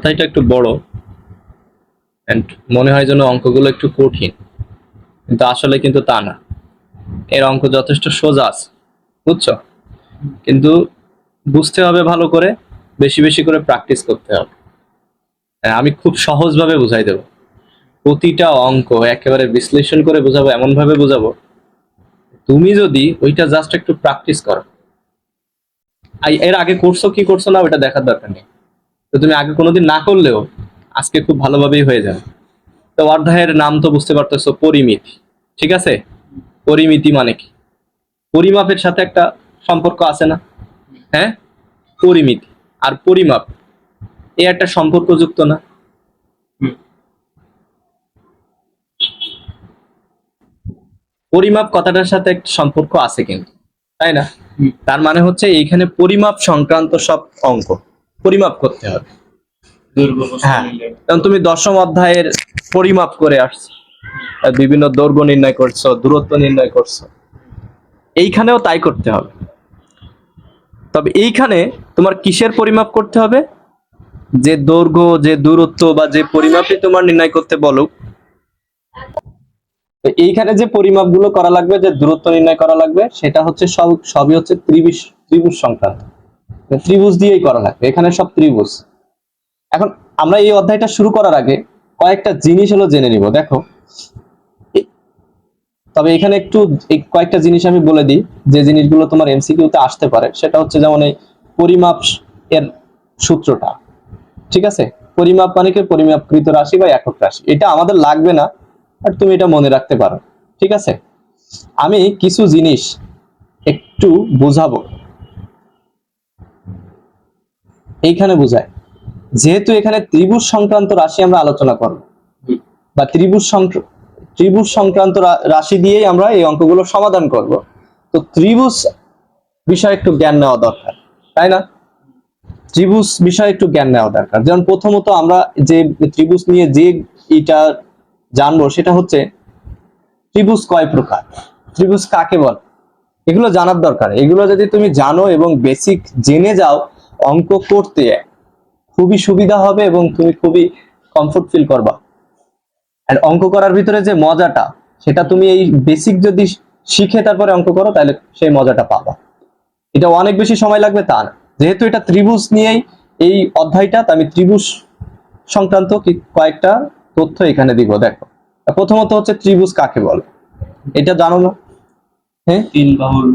অধ্যায়টা একটু বড় এন্ড মনে হয় যেন অঙ্কগুলো একটু কঠিন, কিন্তু আসলে কিন্তু তা না। এর অঙ্ক যথেষ্ট সোজা আছে, বুঝছো? কিন্তু বুঝতে হবে ভালো করে, বেশি বেশি করে প্র্যাকটিস করতে হবে। আমি খুব সহজভাবে বুঝাই দেবো, প্রতিটা অঙ্ক একেবারে বিশ্লেষণ করে বোঝাবো, এমন ভাবে বোঝাবো তুমি যদি ওইটা জাস্ট একটু প্র্যাকটিস করো। এর আগে করছো কি করছো না ওটা দেখার দরকার নেই, তো তুমি আগে কোনোদিন না করলেও আজকে খুব ভালোভাবেই হয়ে যাবে। তো অধ্যায়ের নাম তো বুঝতে পারতেছো, পরিমিতি। ঠিক আছে, পরিমিতি মানে কি? পরিমাপের সাথে একটা সম্পর্ক আছে না? হ্যাঁ, পরিমিতি আর পরিমাপ এই একটা সম্পর্কযুক্ত না? পরিমাপ কথাটার সাথে একটা সম্পর্ক আছে কিন্তু, তাই না? তার মানে হচ্ছে এইখানে পরিমাপ সংক্রান্ত সব অঙ্ক পরিমাপ করতে হবে। হ্যাঁ, কারণ তুমি দশম অধ্যায়ের পরিমাপ করে আসছো, বিভিন্ন দৈর্ঘ্য নির্ণয় করছো, দূরত্ব নির্ণয় করছো, এইখানেও তাই করতে হবে। তবে এইখানে তোমার কিসের পরিমাপ করতে হবে? যে দৈর্ঘ্য, যে দূরত্ব বা যে পরিমাপই তোমার নির্ণয় করতে বলো, তো এইখানে যে পরিমাপগুলো করা লাগবে, যে দূরত্ব নির্ণয় করা লাগবে, সেটা হচ্ছে সবই হচ্ছে ত্রিভুজ, ত্রিভুজ সংক্রান্ত। ত্রিভুজ দিয়েই করা লাগবে, এখানে সব ত্রিভুজ। এখন আমরা এই অধ্যায়টা শুরু করার আগে কয়েকটা জিনিস হলো জেনে নিব। দেখো, তবে এখানে একটু কয়েকটা জিনিস আমি বলে দিই, যে জিনিসগুলো তোমার এমসিকিউতে আসতে পারে। সেটা হচ্ছে যেমন এই পরিমাপ এর সূত্রটা, ঠিক আছে? পরিমাপ মানে কি? পরিমাপকৃত রাশি বা একক রাশি। এটা আমাদের লাগবে না, আর তুমি এটা মনে রাখতে পারো, ঠিক আছে? আমি কিছু জিনিস একটু বুঝাবো, এইখানে বুঝায়। যেহেতু এখানে ত্রিভুজ সংক্রান্ত রাশি আমরা আলোচনা করব, বা ত্রিভুজ সংক্রান্ত রাশি দিয়েই আমরা এই অঙ্কগুলো সমাধান করব, তো ত্রিভুজ বিষয়ে একটু জ্ঞান নেওয়া দরকার, তাই না? ত্রিভুজ বিষয়ে একটু জ্ঞান নেওয়া দরকার। যেমন প্রথমত আমরা যে ত্রিভুজ নিয়ে যে এটা জানবো, সেটা হচ্ছে ত্রিভুজ কয় প্রকার, ত্রিভুজ কাকে বলে, এগুলো জানার দরকার। এগুলো যদি তুমি জানো এবং বেসিক জেনে যাও, অঙ্ক করতে খুবই সুবিধা হবে এবং তুমি খুবই কমফোর্ট ফিল করবা। আর অঙ্ক করার ভিতরে যে মজাটা, সেটা তুমি এই বেসিক যদি শিখে তারপরে অঙ্ক করো, তাহলে সেই মজাটা পাবা। এটা অনেক বেশি সময় লাগবে তা না। যেহেতু এটা ত্রিভুজ নিয়েই এই অধ্যায়টা, আমি ত্রিভুজ সংক্রান্ত কয়েকটা তথ্য এখানে দিব। দেখো, প্রথমত হচ্ছে ত্রিভুজ কাকে বলে, এটা জানো না? হ্যাঁ, তিন বাহুর।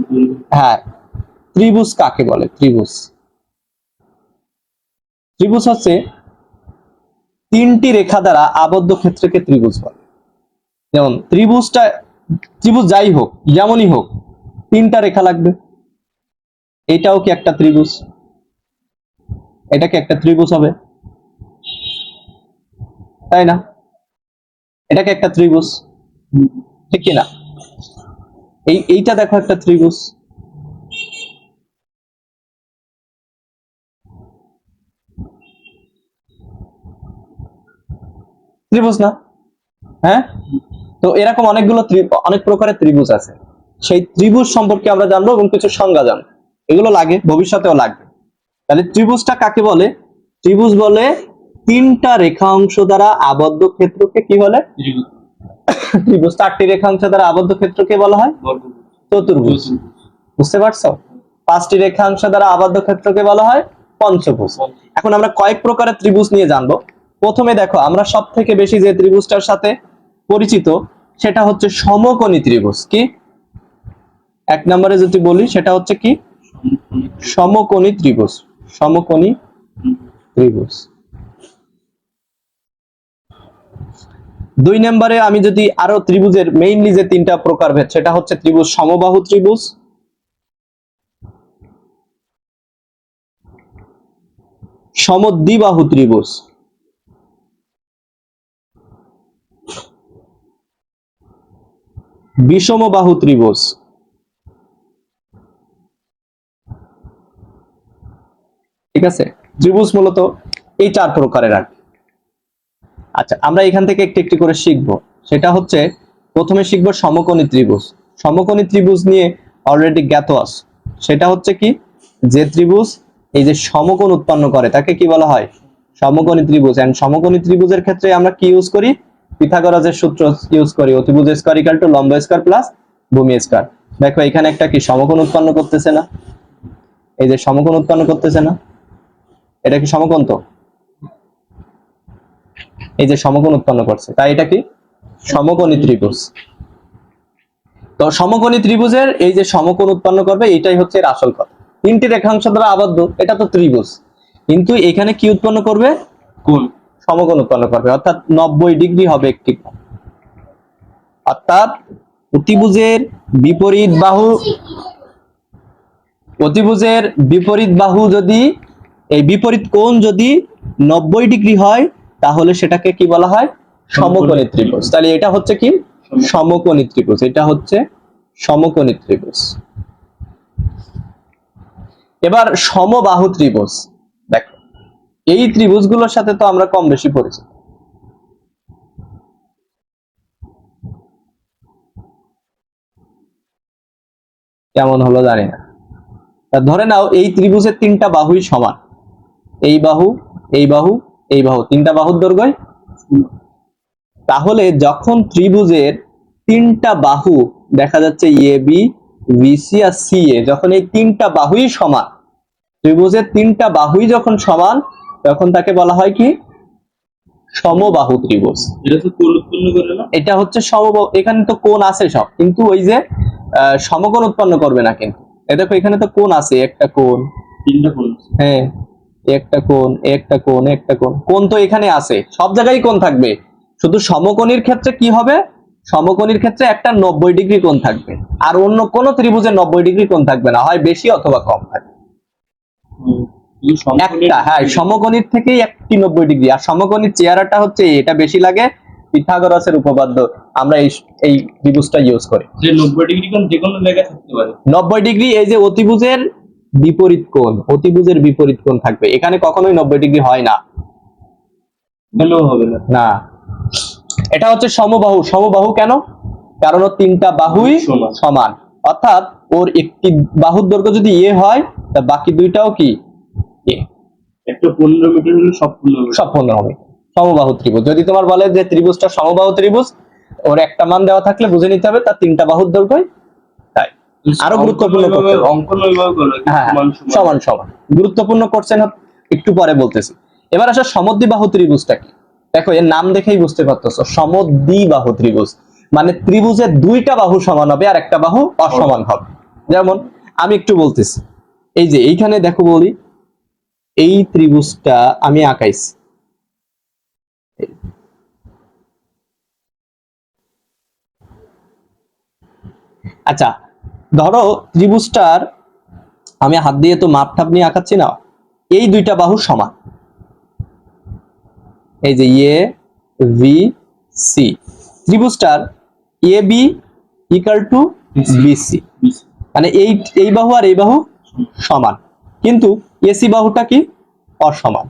হ্যাঁ, ত্রিভুজ কাকে বলে? ত্রিভুজ, ত্রিভুজ হচ্ছে তিনটি রেখা দ্বারা আবদ্ধ ক্ষেত্রকে ত্রিভুজ বলে। যেমন ত্রিভুজ যাই হোক, যেমনই হোক, তিনটা রেখা লাগবে। এটাও কি একটা ত্রিভুজ? এটা কি একটা ত্রিভুজ হবে? তাই না? এটা কি একটা ত্রিভুজ? ঠিক কিনা? এইটা দেখো একটা ত্রিভুজ। ত্রিভুজ না? হ্যাঁ, তো এরকম অনেক প্রকারের ত্রিভুজ আছে। সেই ত্রিভুজ সম্পর্কে আমরা জানবো এবং কিছু সংজ্ঞা জানবো, এগুলো লাগে, ভবিষ্যতেও লাগবে। তাহলে ত্রিভুজটা কাকে বলে? ত্রিভুজ বলে তিনটা রেখা অংশ দ্বারা আবদ্ধ ক্ষেত্রকে কি বলে? ত্রিভুজ। চারটি রেখা অংশ দ্বারা আবদ্ধ ক্ষেত্রকে বলা হয় চতুর্ভুজ। বুঝতে পারছো? পাঁচটি রেখাংশ দ্বারা আবদ্ধ ক্ষেত্রকে বলা হয় পঞ্চভুজ। এখন আমরা কয়েক প্রকারের ত্রিভুজ নিয়ে জানবো। প্রথমে দেখো, আমরা সব থেকে বেশি যে ত্রিভুজটার সাথে পরিচিত, সেটা হচ্ছে সমকোণী ত্রিভুজ। কি এক নম্বরে যদি বলি, সেটা হচ্ছে কি? সমকোণী ত্রিভুজ। সমকোণী ত্রিভুজ। দুই নম্বরে আমি যদি আরো ত্রিভুজের মেইনলি যে তিনটা প্রকারভেদ, সেটা হচ্ছে ত্রিভুজ সমবাহু ত্রিভুজ, সমদ্বিবাহু ত্রিভুজ, বিষমবাহু ত্রিভুজ। ঠিক আছে, ত্রিভুজ মূলত এই চার প্রকারের আর কি। আচ্ছা, আমরা এখান থেকে একটু একটু করে শিখবো। সেটা হচ্ছে, প্রথমে শিখবো সমকোণী ত্রিভুজ। সমকোণী ত্রিভুজ নিয়ে অলরেডি জ্ঞাত আছে। সেটা হচ্ছে কি? যে ত্রিভুজ এই যে সমকোণ উৎপন্ন করে, তাকে কি বলা হয়? সমকোণী ত্রিভুজ। এন্ড সমকোণী ত্রিভুজের ক্ষেত্রে আমরা কি ইউজ করি? পিথাগোরাসের সূত্র ইউজ করি, অতিভুজ স্কয়ার ইকুয়াল টু লম্ব স্কয়ার প্লাস ভূমি স্কয়ার। দেখো এখানে একটা কি সমকোণ উৎপন্ন করতেছে না? এই যে সমকোণ উৎপন্ন করতেছে না, এটা কি সমকোণ? তো এই যে সমকোণ উৎপন্ন করছে, তাই এটা কি সমকোণী ত্রিভুজ। তো সমকোণী ত্রিভুজের এই যে সমকোণ উৎপন্ন করবে, এটাই হচ্ছে এর আসল কথা। তিনটি রেখাংশ দ্বারা আবদ্ধ, এটা তো ত্রিভুজ, কিন্তু এখানে কি উৎপন্ন করবে? কোণ, সমকোণ উৎপন্ন করবে, অর্থাৎ 90 ডিগ্রি হবে একটি কোণ। অর্থাৎ অতিভুজের বিপরীত বাহু, অতিভুজের বিপরীত বাহু যদি, এই বিপরীত কোণ যদি 90 ডিগ্রি হয়, তাহলে সেটাকে কি বলা হয়? সমকোণী ত্রিভুজ। তাহলে এটা হচ্ছে কি সমকোণী ত্রিভুজ, এটা হচ্ছে সমকোণী ত্রিভুজ। এবার সমবাহু ত্রিভুজ, দেখো এই ত্রিভুজগুলোর সাথে তো আমরা কম বেশি পরিচিত। কেমন হলো জানি না। ধরে নাও এই ত্রিভুজের তিনটা বাহুই সমান, এই বাহু, এই বাহু, এই বাহু, তিনটা বাহুর দৈর্ঘ্য। তাহলে যখন ত্রিভুজের তিনটা বাহু দেখা যাচ্ছে A B, BC R C এ, যখন এই তিনটা বাহুই সমান, ত্রিভুজের তিনটা বাহুই যখন সমান, তখন তাকে বলা হয় কি সমবাহু ত্রিভুজ। এটা তো কোণ উৎপন্ন করে না, এটা হচ্ছে সমবাহু। এখানে তো কোণ আছে সব, কিন্তু ওই যে সমকোণ উৎপন্ন করবে না। কিন্তু এই দেখো এখানে তো কোণ আছে, একটা কোণ, তিনটা কোণ, হ্যাঁ একটা কোণ, একটা কোণ, একটা কোণ, কোণ তো এখানে আছে, সব জায়গায় কোণ থাকবে। শুধু সমকোণীর ক্ষেত্রে কি হবে? সমকোণীর ক্ষেত্রে একটা 90 ডিগ্রি কোণ থাকবে, আর অন্য কোন ত্রিভুজে 90 ডিগ্রি কোণ থাকবে না, হয় বেশি অথবা কম থাকবে। একটা, হ্যাঁ সমকোণীর থেকেই একটি 90 ডিগ্রি। আর সমকোণীর চেহারাটা হচ্ছে এটা বেশি লাগে পিথাগোরাসের উপপাদ্য, আমরা এই ত্রিভুজটা ইউজ করি। যে 90 ডিগ্রি কোণ যে কোনো জায়গায় থাকতে পারে। 90 ডিগ্রি এই যে অতিভুজের বিপরীত কোণ, অতিভুজের বিপরীত কোণ থাকবে, এখানে কখনোই 90 ডিগ্রি হয় না, কেন হবে না? না, এটা হচ্ছে সমবাহু। সমবাহু কেন? কারণ ওর তিনটা বাহুই সমান, অর্থাৎ ওর একটি বাহুর দৈর্ঘ্য যদি এ হয়, তা বাকি দুইটাও কি এ। একটা 15 মিটার হলে সব 15 হবে। সমবাহু ত্রিভুজ। যদি তোমার বলে যে ত্রিভুজটা সমবাহু ত্রিভুজ, ওর একটা মান দেওয়া থাকলে বুঝে নিতে হবে তার তিনটা বাহুর দৈর্ঘ্য তাই। আরো গুরুত্বপূর্ণ অঙ্কন সমান সমান গুরুত্বপূর্ণ কোশ্চেন একটু পরে বলতেছি। এবার আসলে সমদ্বিবাহু ত্রিভুজটা কি? দেখো এর নাম দেখেই বুঝতে পারতেছো, সমদ্বিবাহু ত্রিভুজ মানে ত্রিভুজের দুইটা বাহু সমান হবে আর একটা বাহু অসমান হবে। যেমন আমি একটু বলতেছি, এই যে এইখানে দেখো বলি, এই ত্রিভুজটা আমি আঁকাইছি, আচ্ছা ধরো ত্রিভুজটার আমি হাত দিয়ে তো মাপ ঠাপ নিয়ে আঁকাচ্ছি না, এই দুইটা বাহু সমান, এই যে এ ভি সি, ত্রিভুজটার A B equal to B C, মানে এই বাহু আর এই বাহু সমান, কিন্তু এসি বাহুটা কি অসমান।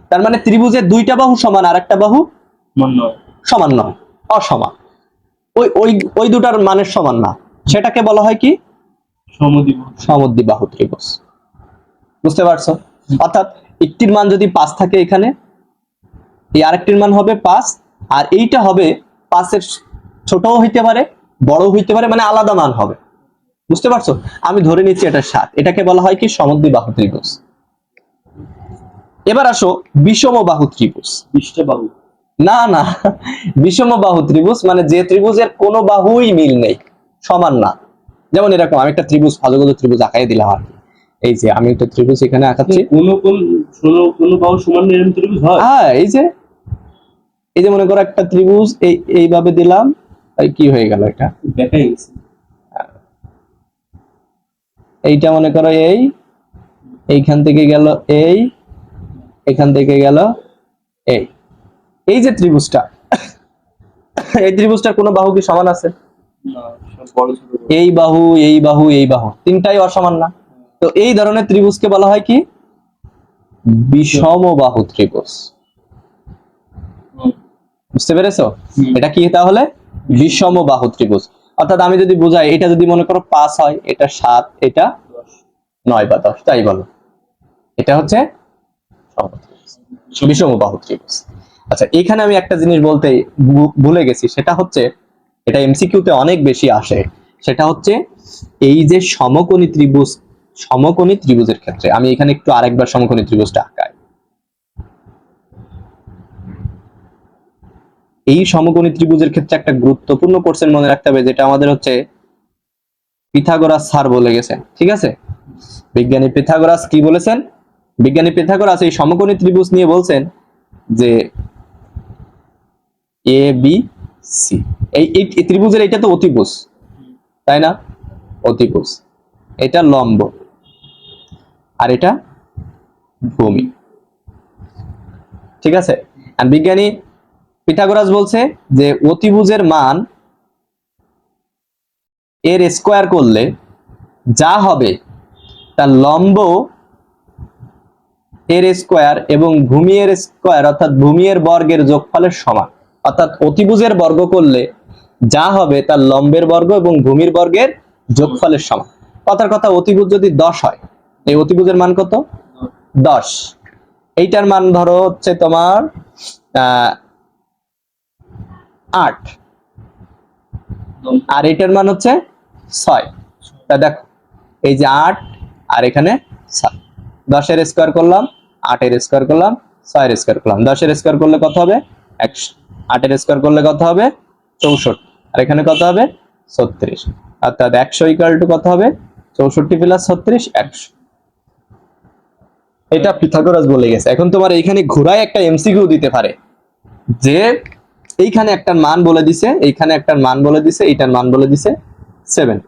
তার মানে ত্রিভুজের দুইটা বাহু সমান আর একটা বাহু সমান নয়, অসমান। ওই ওই ওই দুটার মানের সমান না, সেটাকে বলা হয় কি সমদ্বিবাহু ত্রিভুজ। বুঝতে পারছো? অর্থাৎ একটির মান যদি 5 থাকে, এখানে এই আরেকটির মান হবে 5, আর এইটা হবে 5-এর ছোটও হইতে পারে বড় হইতে পারে, মানে আলাদা মান হবে। বুঝতে পারছো? আমি ধরে নিচ্ছি এটা 7, এটাকে বলা হয় কি সমদ্বিবাহু ত্রিভুজ। এবার আসো বিষমবাহু ত্রিভুজ। বাহু না না, বিষমবাহু ত্রিভুজ মানে যে ত্রিভুজের কোনো বাহুই মিল নেই, সমান না। যেমন এরকম আমি একটা ত্রিভুজ, ভালোগুলো ত্রিভুজ আঁকাই দিলাম আর এই যে আমি একটা ত্রিভুজ এখানে আঁকাচ্ছি, কোন বাহু সমান এরকম ত্রিভুজ হয়? হ্যাঁ এই যে মনে করো একটা ত্রিভুজ এইভাবে দিলাম, তাই কি হয়ে গেল, এটা দেখাই গেছে। এইটা মনে করো এইখান থেকে গেল এখান থেকে গেল এই যে ত্রিভুজটা, এই ত্রিভুজটার কোনো বাহু কি সমান আছে? এই বাহু, এই বাহু, এই বাহু তিনটাই অসমান না। তো এই ধরনের ত্রিভুজকে বলা হয় কি বিষমবাহু ত্রিভুজ। বুঝতে পেরেছো? এটা কি তাহলে বিষমবাহু ত্রিভুজ। অর্থাৎ আমি যদি বুঝাই, এটা যদি মনে করো 5 হয়, এটা 7, এটা 9 বা 10, তাই বলো, এটা হচ্ছে সমবাহু ত্রিভুজ। বিষমবাহু ত্রিভুজ। আচ্ছা, এখানে আমি একটা জিনিস বলতে ভুলে গেছি, সেটা হচ্ছে, এটা এমসিকিউতে অনেক বেশি আসে, সেটা হচ্ছে এই যে সমকোণী ত্রিভুজের ক্ষেত্রে, আমি এখানে একটু আরেকবার সমকোণী ত্রিভুজটা আঁকাই। এই সমকোণী ত্রিভুজের ক্ষেত্রে একটা গুরুত্বপূর্ণ কোশ্চেন মনে রাখতে হবে, যেটা আমাদের হচ্ছে পিথাগোরাস স্যার বলে গেছেন, ঠিক আছে? বিজ্ঞানী পিথাগোরাস কি বলেছেন? বিজ্ঞানী পিথাগোরাস এই সমকোণী ত্রিভুজ নিয়ে বলছেন যে এ বি সি, এই ত্রিভুজের এটা তো অতিভুজ, তাই না? অতিভুজ, এটা লম্ব, আর এটা ভূমি, ঠিক আছে? আর বিজ্ঞানী পিথাগোরাস বলছে যে অতিভুজের মান এর স্কয়ার করলে যা হবে তার লম্ব এর স্কয়ার এবং ভূমি এর স্কয়ার অর্থাৎ ভূমি এর বর্গের যোগফলের সমান। অর্থাৎ অতিভুজের বর্গ করলে যা হবে তার লম্বের বর্গ এবং ভূমির বর্গের যোগফলের সমান। কথার কথা, অতিভুজ যদি 10 হয়, এই অতিভুজের মান কত? 10। এইটার মান ধরো হচ্ছে তোমার 8, আর এটার মান হচ্ছে 6। তা দেখো, এই যে 8 আর এখানে 6, 10 এর স্কয়ার করলাম, 8 এর স্কয়ার করলাম, 6 এর স্কয়ার করলাম, 10 এর স্কয়ার করলে কত হবে? 100, 8 এর স্কয়ার করলে কত হবে? 64, আর এখানে কত হবে? 36। অর্থাৎ 100 ইকুয়াল টু কত হবে? 64 প্লাস 36, 100। এটা পিথাগোরাস বলে গেছে। এখন তোমার এইখানে ঘোরায় একটা এমসিকিউ দিতে পারে যে এইখানে একটা মান বলে দিছে, এইখানে একটা মান বলে দিছে, এইটার মান বলে দিছে 7,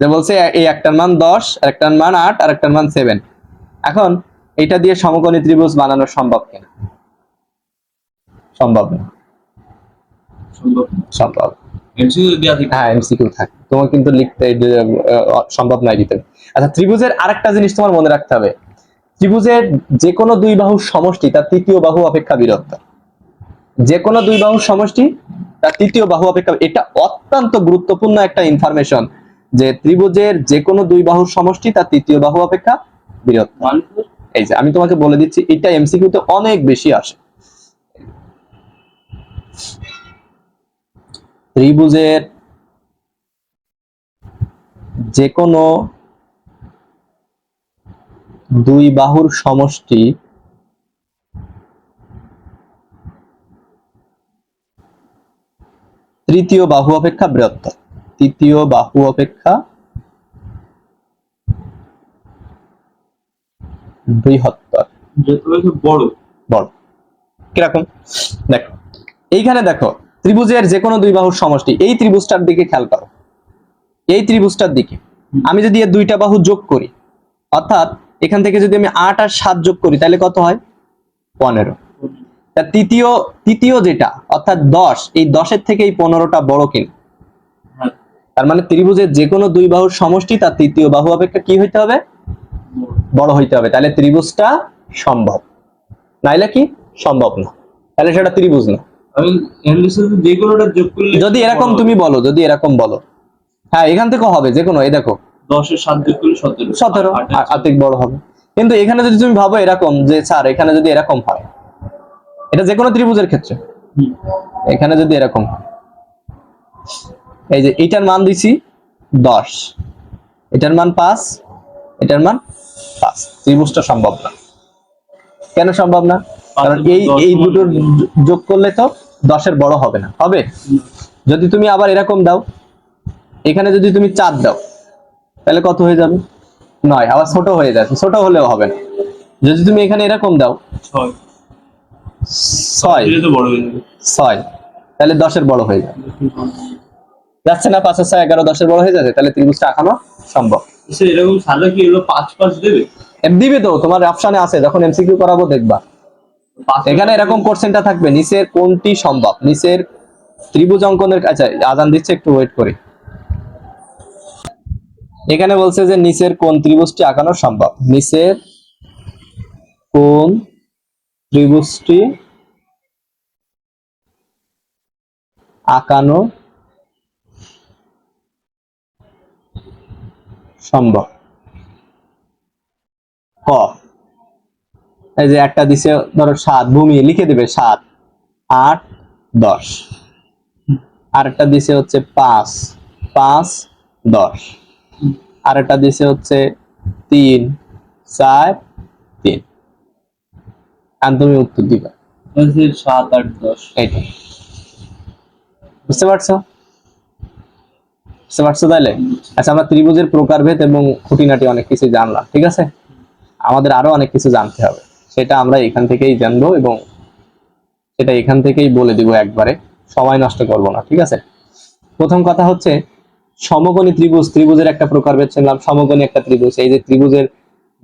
যে বলছে এই একটার মান 10, আর একটার মান 8, আর একটার মান 7। এখন এটা দিয়ে সমকোণী ত্রিভুজ বানানো সম্ভব কিনা? সম্ভব না। সম্ভব। হ্যাঁ, এমসিকিউ থাকে, তোমার কিন্তু লিখতে সম্ভব নয় দিতে। আচ্ছা, ত্রিভুজের আরেকটা জিনিস তোমার মনে রাখতে হবে, ত্রিভুজের যে কোনো দুই বাহুর সমষ্টি তার তৃতীয় বাহু অপেক্ষা বৃহত্তর। যে কোনো দুই বাহুর সমষ্টি তার তৃতীয় বাহু অপেক্ষা, এটা অত্যন্ত গুরুত্বপূর্ণ একটা ইনফরমেশন, যে ত্রিভুজের যে কোনো দুই বাহুর সমষ্টি তার তৃতীয় বাহু অপেক্ষা বৃহত্তর। এই যে আমি তোমাকে বলে দিচ্ছি, এটা এমসিকিউ তে অনেক বেশি আসে। ত্রিভুজের যে কোনো দুই বাহুর সমষ্টি তৃতীয় বাহু অপেক্ষা বৃহত্তর। তৃতীয় বাহু অপেক্ষা বৃহত্তর, বড়। বড় কিরকম? দেখো, এইখানে দেখো, ত্রিভুজের যে কোনো দুই বাহুর সমষ্টি, এই ত্রিভুজটার দিকে খেয়াল করো, এই ত্রিভুজটার দিকে আমি যদি এর দুইটা বাহু যোগ করি, অর্থাৎ এখান থেকে যদি আমি 8 আর 7 যোগ করি, তাহলে কত হয়? 15। তা তৃতীয় যেটা অর্থাৎ 10, এই 10-এর থেকে এই 15টা বড় কিনা? তার মানে ত্রিভুজের যে কোনো দুই বাহুর সমষ্টি তার তৃতীয় বাহু অপেক্ষা কি হইতে হবে? বড় হইতে হবে। তাহলে ত্রিভুজটা সম্ভব, নাইলে কি সম্ভব না, তাহলে সেটা ত্রিভুজ না। যদি এরকম তুমি বলো, যদি এরকম বলো, হ্যাঁ এখান থেকে হবে যে কোনো, এই দেখো 10 এর 7 যোগ করলে 17, আতিক বড় হবে। কিন্তু এখানে যদি তুমি ভাবো এরকম যে স্যার এখানে যদি এরকম হয়, এটা যে কোনো ত্রিভুজের ক্ষেত্রে, এখানে যদি এরকম, এই যে এইটার মান দিছি 10, এটার মান 5, এটার মান 5, ত্রিভুজটা সম্ভব না। কেন সম্ভব না? কারণ এই দুটোর যোগ করলে তো 10-এর বড় হবে না, হবে? যদি তুমি আবার এরকম দাও, এখানে যদি তুমি 4 দাও, তাহলে কত হয়ে যাবে? 9, আবার ছোট হয়ে যাচ্ছে, ছোট হলেও হবে না। যদি তুমি এখানে এরকম দাও 6, তাহলে 10-এর বড় হয়ে যাবে, যাচ্ছে না? 5 আর 6 11, 10-এর বড় হয়ে যাচ্ছে, তাহলে ত্রিভুজটা আঁকানো সম্ভব। এরকম সাদা কি হলো 5 দেবে? দিবে তো, তোমার অপশনে আছে, যখন এমসিকিউ করাবো দেখবা এখানে এরকম কোশ্চেনটা থাকবে, নিচের কোনটি সম্ভব, নিচের ত্রিভুজ অঙ্কনের। আচ্ছা, আজান দিচ্ছে, একটু ওয়েট করি। এখানে বলছে যে নিচের কোন ত্রিভুজটি আঁকানো সম্ভব, নিচের কোন ত্রিভুজটি আঁকানো সম্ভব? ক, এই যে একটা দিছে ধরো 7, ভূমি লিখে দিবে 7, 8, 10। আরেকটা দিছে হচ্ছে 5, 5, 10। আরেকটা দিছে হচ্ছে 3, 4, 3। আর তুমি উত্তর দিবা 7, 8, 10। এইটা। বুঝতে পারছো? বুঝতে পারছো তাহলে? আচ্ছা, আমরা ত্রিভুজের প্রকারভেদ এবং খুঁটিনাটি অনেক কিছু জানলাম, ঠিক আছে? আমাদের আরো অনেক কিছু জানতে হবে, সেটা আমরা এখান থেকেই জানবো এবং সেটা এখান থেকেই বলে দিব একবারে, সময় নষ্ট করব না, ঠিক আছে? প্রথম কথা হচ্ছে সমকোণী ত্রিভুজ, ত্রিভুজের একটা প্রকারভেদ শুনলাম, সমকোণী একটা ত্রিভুজ। এই যে ত্রিভুজের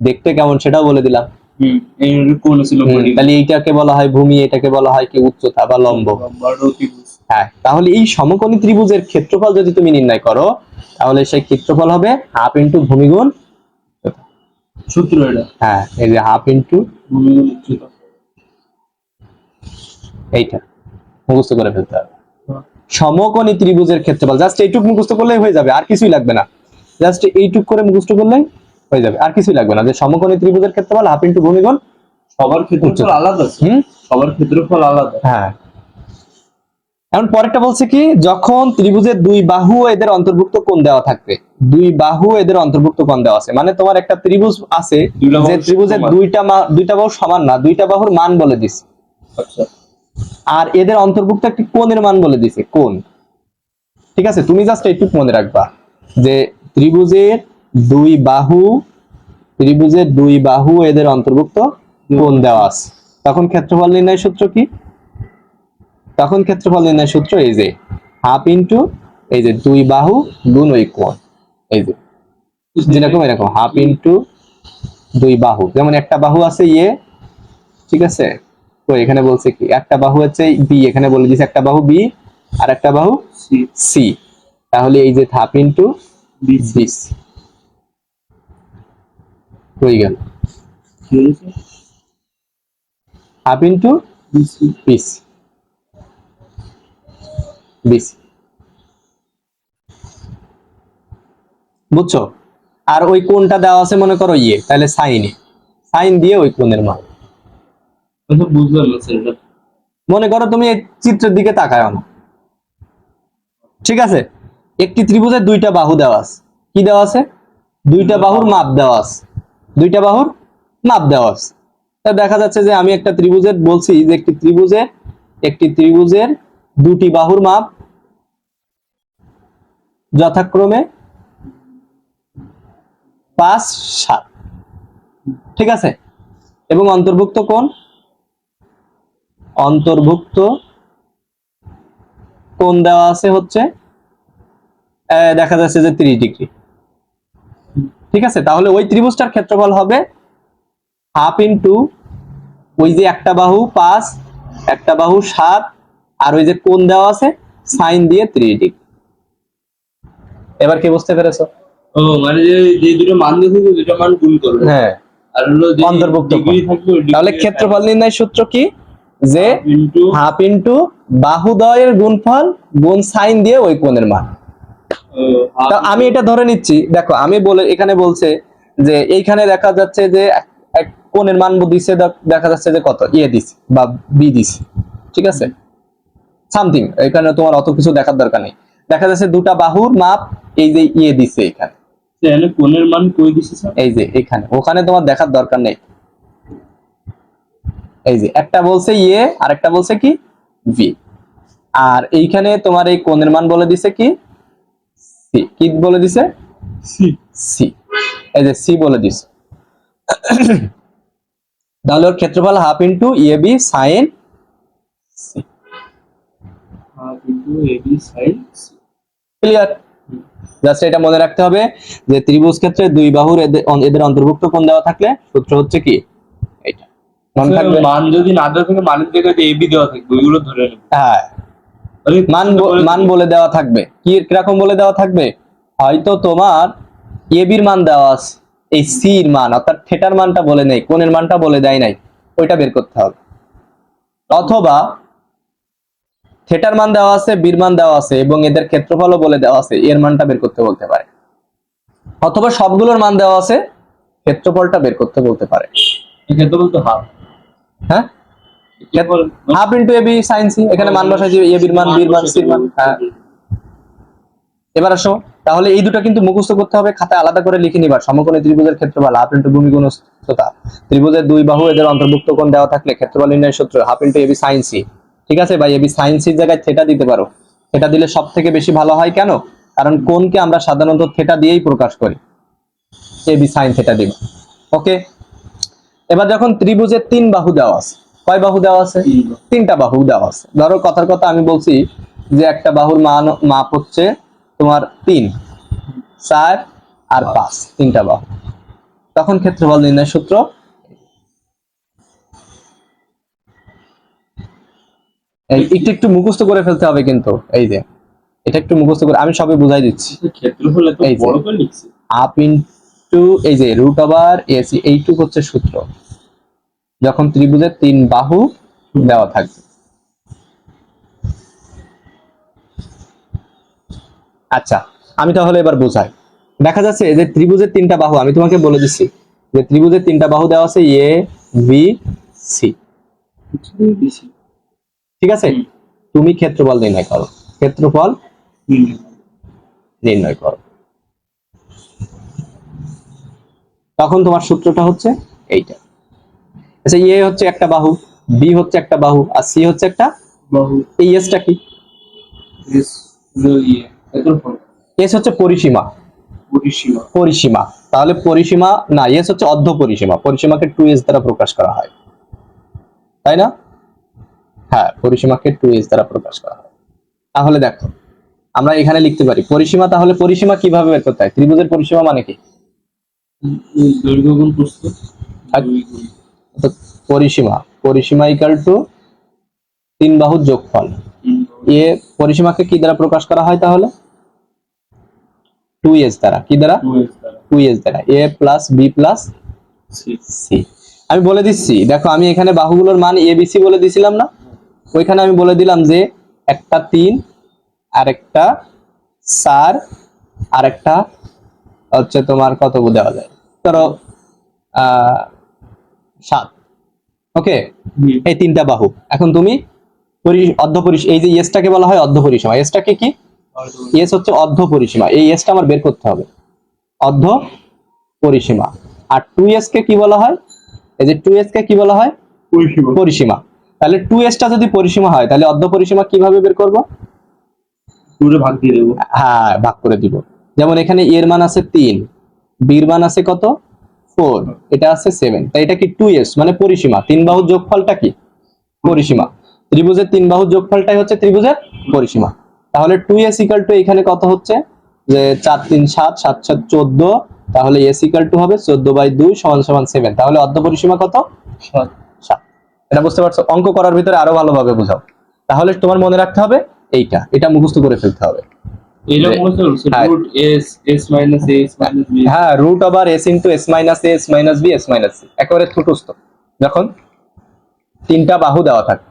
দেখতে কেমন সেটাও বলে দিলাম। এই কোন ছিল তাহলে এইটাকে বলা হয় ভূমি, এটাকে বলা হয় কি উচ্চতা বা লম্ব। হ্যাঁ, তাহলে এই সমকোণী ত্রিভুজের ক্ষেত্রফল যদি তুমি নির্ণয় করো, তাহলে সেই ক্ষেত্রফল হবে হাফ ইন্টু ভূমি গুণ সূত্র এটা। হ্যাঁ, এই যে হাফ ইন্টু ভূমি গুণ উচ্চতা। এইটা মুখস্থ করে ফেলতে হবে। সমকোণী ত্রিভুজের ক্ষেত্রফল জাস্ট এইটুকু মুখস্থ করলেই হয়ে যাবে, আর কিছুই লাগবে না। জাস্ট এইটুকু করে মুখস্থ করলেই হয়ে যাবে, আর কিছুই লাগবে না। যে সমকোণী ত্রিভুজের ক্ষেত্রফল হাফ ইন্টু ভূমি গুণ সবার ক্ষেত্রফল আলাদা। সবার ক্ষেত্রফল আলাদা। হ্যাঁ। এখন পরেরটা বলছে কি, যখন ত্রিভুজের দুই বাহু এদের অন্তর্ভুক্ত কোণ দেওয়া থাকবে। দুই বাহু এদের অন্তর্ভুক্ত কোণ দেওয়া আছে, মানে তোমার একটা ত্রিভুজ আছে, যে ত্রিভুজের দুইটা বাহু সমান না, দুইটা বাহুর মান বলে দিছে। আচ্ছা। আর এদের অন্তর্ভুক্ত একটি কোণের মান বলে দিছে, কোণ। ঠিক আছে, তুমি জাস্ট এইটুকু মনে রাখবা যে ত্রিভুজের দুই বাহু এদের অন্তর্ভুক্ত কোণ দেওয়া আছে। তখন ক্ষেত্রফল নির্ণয় সূত্র কি? তখন ক্ষেত্রফল নির্ণয় সূত্র এই যে হাফ ইন্টু এই যে দুই বাহু গুণ ওই কোণ। এই যে যেরকম এরকম হাফ ইন্টু দুই বাহু, যেমন একটা বাহু আছে ইয়ে, ঠিক আছে? তো এখানে বলছে কি, একটা বাহু হচ্ছে বি, এখানে বলে দিছে একটা বাহু বি আর একটা বাহু সি। তাহলে এই যে হাফ ইন্টু বিস হয়ে গেল, হাফ ইন্টু বিস। বুঝছো? আর ওই কোণটা দেওয়া আছে মনে করো ইয়ে, তাহলে সাইন দিয়ে ওই কোণের মান। বুঝলাম না স্যার। মনে করো তুমি এই চিত্রের দিকে তাকায় না, ঠিক আছে? একটি ত্রিভুজের দুইটা বাহু দেওয়া আছে, কি দেওয়া আছে? দুইটা বাহুর মাপ দেওয়া আছে, দুইটা বাহুর মাপ দেওয়া আছে। তা দেখা যাচ্ছে যে আমি একটা ত্রিভুজের বলছি যে একটি ত্রিভুজের দুটি বাহুর মাপ যথাক্রমে 5, 7, ঠিক আছে? এবং অন্তর্ভুক্ত কোণ দেওয়া আছে হচ্ছে দেখা যাচ্ছে যে 30 ডিগ্রি, ঠিক আছে? তাহলে ওই ত্রিভুজটার ক্ষেত্রফল হবে হাফ ইন্টু ওই যে একটা বাহু 5, একটা বাহু 7, আর ওই যে কোণ দেওয়া আছে সাইন দিয়ে 30 ডিগ্রি। এবার কি বুঝতে পেরেছো? ও মানে যে দুটো মান দিয়েছে দুটো মান গুণ করবে। হ্যাঁ, আর হলো যে অন্তর্ভুক্ত ডিগ্রি থাকবে তাহলে ক্ষেত্রফল নির্ণয় সূত্র কি? যে হাফ ইন্টু বাহুদ্বয়ের গুণফল গুণ সাইন দিয়ে ওই কোণের মান। আমি এটা ধরে নিচ্ছি, দেখো আমি এখানে বলছে যে এইখানে দেখা যাচ্ছে যে এক কোণের মান দিছে, দেখা যাচ্ছে যে কত ইয়ে দিছে বা বি দিছে, ঠিক আছে? সামথিং, এখানে তোমার অত কিছু দেখার দরকার নেই। দেখা যাচ্ছে দুটা বাহুর মাপ এই যে ইয়ে দিছে এখানে, কোণের মান কই দিছে স্যার? এই যে এখানে, ওখানে তোমার দেখার দরকার নেই। এই যে একটা বলছে ইয়ে আর একটা বলছে কি ভি, আর এইখানে তোমার এই কোণের মান বলে দিছে কি সি। কি বলে দিছে? সি। এই যে সি বলে দিছে। তাহলে ওর ক্ষেত্রফল half into A B sine C. Clear? Just এটা মনে রাখতে হবে যে ত্রিভুজ ক্ষেত্রে দুই বাহুর এদের অন্তর্ভুক্ত কোণ দেওয়া থাকলে সূত্র হচ্ছে কি এটা। মনে থাকবে। মান যদি না দেওয়া থাকে মানের জায়গায় এ বি দেওয়া থাকবে, ওইগুলো ধরে নেব। হ্যাঁ, মান বলে দেওয়া থাকবে। কি কিরকম বলে দেওয়া থাকবে? হয়তো তোমার এ বির মান দেওয়া আছে, এই সি এর মান অর্থাৎ থিটার মানটা বলে নেই, কোণের মানটা বলে দেয় নাই, ওইটা বের করতে হবে। অথবা থিটার মান দেওয়া আছে, বির মান দেওয়া আছে এবং এদের ক্ষেত্রফলও বলে দেওয়া আছে, এর মানটা বের করতে বলতে পারে। অথবা সবগুলোর মান দেওয়া আছে, ক্ষেত্রফলটা বের করতে বলতে পারে। ক্ষেত্রফল তো হাফ। হ্যাঁ, half into AB sine C, এখানে মান বসাই দিবে, এ বির মান, বির মান, সির মান। হ্যাঁ, এবার আসো, তাহলে এই দুটো কিন্তু মুখস্থ করতে হবে, খাতায় আলাদা করে লিখে নিবা। সমকোণী ত্রিভুজের ক্ষেত্রফল হাফ ইন্টু ভূমি গুণ উচ্চতা, ত্রিভুজের দুই বাহু এদের অন্তর্ভুক্ত কোণ দেওয়া থাকলে ক্ষেত্রফল নির্ণয়ের সূত্র half into AB sine C. ঠিক আছে ভাই, এবি সাইন সির জায়গায় থেটা দিতে পারো, থেটা দিলে সব থেকে বেশি ভালো হয়। কেন? কারণ কোণকে আমরা সাধারণত থেটা দিয়েই প্রকাশ করি, এবি সাইন থেটা দিব। ওকে, এবার যখন ত্রিভুজের তিন বাহু দেওয়া আছে, কয় বাহু দেওয়া আছে? তিনটা বাহু দেওয়া আছে। ধরো কথার কথা আমি বলছি যে একটা বাহুর মাপ হচ্ছে তোমার 3, 4 আর 5, তিনটা বাহু। তখন ক্ষেত্রফল নির্ণয়ের সূত্র এই একটু একটু মুখস্থ করে ফেলতে হবে কিন্তু, এই যে এটা একটু মুখস্থ করে, আমি সবই বুঝাই দিচ্ছি। ক্ষেত্রফল এত বড় করে লিখছি, হাফ ইনটু এই যে রুট ওভার এসি, এইটুকু হচ্ছে সূত্র যখন ত্রিভুজের তিন বাহু দেওয়া থাকবে। আচ্ছা, আমি তাহলে এবার বোঝাই। দেখা যাচ্ছে যে ত্রিভুজের তিনটা বাহু, আমি তোমাকে বলে দিচ্ছি যে ত্রিভুজের তিনটা বাহু দেওয়া আছে এ বি সি। ঠিক আছে, তুমি ক্ষেত্রফল নির্ণয় করো, ক্ষেত্রফল নির্ণয় করো। তখন তোমার সূত্রটা হচ্ছে এইটা। আচ্ছা, এ হচ্ছে একটা বাহু, বি হচ্ছে একটা বাহু, আর সি হচ্ছে একটা বাহু। এই এসটা কি? এস হচ্ছে পরিসীমা, পরিসীমা, পরিসীমা। তাহলে পরিসীমা না, এস হচ্ছে অর্ধ পরিসীমা, পরিসীমাকে 2s দ্বারা প্রকাশ করা হয়, তাই না? হ্যাঁ, পরিসীমাকে 2s দ্বারা প্রকাশ করা হয়। তাহলে দেখো, আমরা এখানে লিখতে পারি পরিসীমা। তাহলে পরিসীমা কিভাবে বের করতে হয়? ত্রিভুজের পরিসীমা মানে কি? দৈর্ঘ্য গুণ প্রস্থ। তো পরিসীমা, পরিসীমা ইকুয়াল টু তিন বাহুর যোগফল। এ পরিসীমাকে কি দ্বারা প্রকাশ করা হয় তাহলে? 2s দ্বারা। কি দ্বারা? 2s দ্বারা। a plus B plus C. আমি বলে দিচ্ছি, দেখো আমি এখানে বাহুগুলোর মান এ বি সি বলে দিছিলাম না? ওইখানে আমি বলে দিলাম যে একটা 3, আর একটা 4, আর একটা হচ্ছে তোমার কত দেওয়া যায়, ধরো 7। ওকে, এই তিনটা বাহু। এখন তুমি অর্ধ পরিসীমা, এই যে এসটাকে বলা হয় অর্ধ পরিসীমা। এসটাকে কি? এস হচ্ছে অর্ধ পরিসীমা। এই এসটা আমার বের করতে হবে, অর্ধ পরিসীমা। আর 2s কে কি বলা হয়? এই যে 2s কে কি বলা হয়? পরিসীমা। তাহলে 2s টা যদি পরিসীমা হয়, তাহলে অর্ধ পরিসীমা কিভাবে বের করব? 2 রে ভাগ দিয়ে দেব। হ্যাঁ, ভাগ করে দিব। যেমন এখানে এর মান আছে 3, বির মান আছে কত? 4, এটা আছে 7। তাই এটা কি 2s মানে পরিসীমা। তিন বাহুর যোগফলটা কি? পরিসীমা। ত্রিভুজের তিন বাহুর যোগফলটাই হচ্ছে ত্রিভুজের পরিসীমা। তাহলে 2s ইকুয়াল টু এখানে কত হচ্ছে যে 4 3 7 7 7 14, তাহলে s ইকুয়াল টু হবে 14/2 = 7। তাহলে অর্ধ পরিসীমা কত? 7। এটা বুঝতে পারছো? অঙ্ক করার ভিতরে আরো ভালোভাবে বুঝাও। তাহলে তোমার মনে রাখতে হবে এইটা, এটা মুখস্থ করে ফেলতে হবে। এরকম হচ্ছে root s s minus a s minus b। হ্যাঁ, root over s into s minus a s minus b s minus c, একেবারে ঠুটুস্থ। যখন তিনটা বাহু দেওয়া থাকে,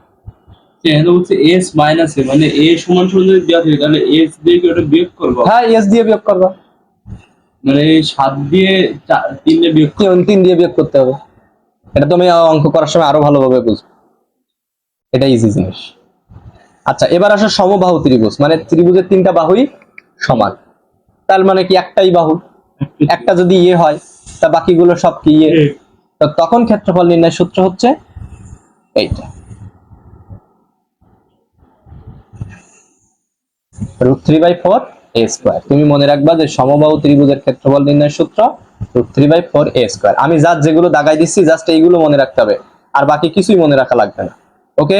এখানে হচ্ছে s মাইনাস a, মানে a সমান সমান যদি দেওয়া থাকে তাহলে s দিয়ে কি ওটা বিয়োগ করব? হ্যাঁ s দিয়ে বিয়োগ করবা, মানে 7 দিয়ে 3 দিয়ে বিয়োগ 3 দিয়ে বিয়োগ করতে হবে। এটা তুমি অঙ্ক করার সময় আরো ভালোভাবে বুঝবে, এটা ইজি জিনিস। আচ্ছা, এবার আসো সমবাহু ত্রিভুজ, মানে ত্রিভুজের তিনটা বাহুই সমান। তার মানে কি একটাই বাহু, একটা যদি ইয়ে হয় তা বাকিগুলো সব কি ইয়ে। তো তখন ক্ষেত্রফল নির্ণয়ের সূত্র হচ্ছে এইটা, √3/4 a স্কয়ার। তুমি মনে রাখবা যে সমবাহু ত্রিভুজের ক্ষেত্রফল নির্ণয়ের সূত্র √3/4 a স্কয়ার। আমি জাস্ট যেগুলো দাগাই দিচ্ছি জাস্ট এইগুলো মনে রাখতে হবে, আর বাকি কিছুই মনে রাখা লাগবে না। ওকে,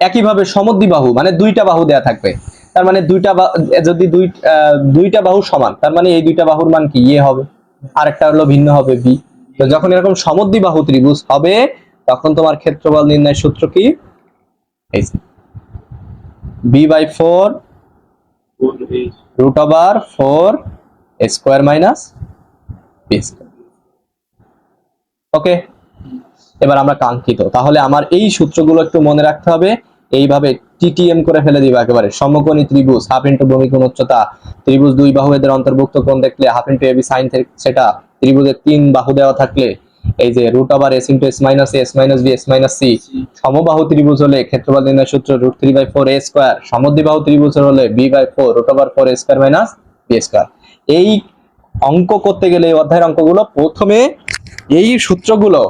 একইভাবে সমদ্বিবাহু মানে দুইটা বাহু দেয়া থাকবে, তার মানে যদি দুইটা বাহু সমান, তার মানে এই দুইটা বাহুর মান কি? এ হবে, আর একটা হলো ভিন্ন হবে বি। তো যখন এরকম সমদ্বিবাহু ত্রিভুজ হবে, তখন তোমার ক্ষেত্রফল নির্ণয়ের সূত্র কি? b/4 √4 a square minus b square. Okay, এবার আমরা কাঙ্ক্ষিত, তাহলে আমার এই সূত্রগুলো একটু মনে রাখতে হবে। এইভাবে টিটিএম করে ফেলে দিবা একেবারে। সমকোণী ত্রিভুজ হাফ ইন্টু ভূমি গুণ উচ্চতা, ত্রিভুজ দুই বাহু এদের অন্তর্ভুক্ত কোণ দেখলে হাফ ইন্টু এবি সাইন সেটা, ত্রিভুজের তিন বাহু দেওয়া থাকলে এই যে root over S into S minus S minus B S minus C সমবাহু ত্রিভুজ হলে ক্ষেত্রফল নির্ণয় সূত্র √3/4 a স্কয়ার, সমদ্বিবাহু ত্রিভুজ হলে b/4 √4 a square minus b square. এই অঙ্ক করতে গেলে এই অধ্যায়ের অঙ্কগুলো প্রথমে এই সূত্রগুলো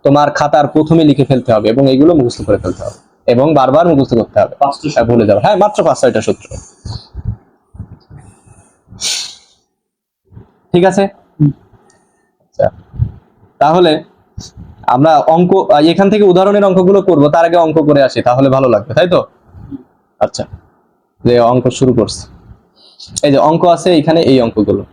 তোমার খাতার প্রথমে লিখে ফেলতে হবে এবং এইগুলো মুখস্থ করে ফেলতে হবে এবং বারবার মুখস্থ করতে হবে, ভুলে যাবে। হ্যাঁ, মাত্র 5-6টা সূত্র। ঠিক আছে, আচ্ছা তাহলে আমরা অঙ্ক এখান থেকে উদাহরণের অঙ্কগুলো করব, তার আগে অঙ্ক করে আসি, তাহলে ভালো লাগবে, তাই তো? আচ্ছা, যে অঙ্ক শুরু করছি, এই যে অঙ্ক আছে এখানে, এই অঙ্কগুলো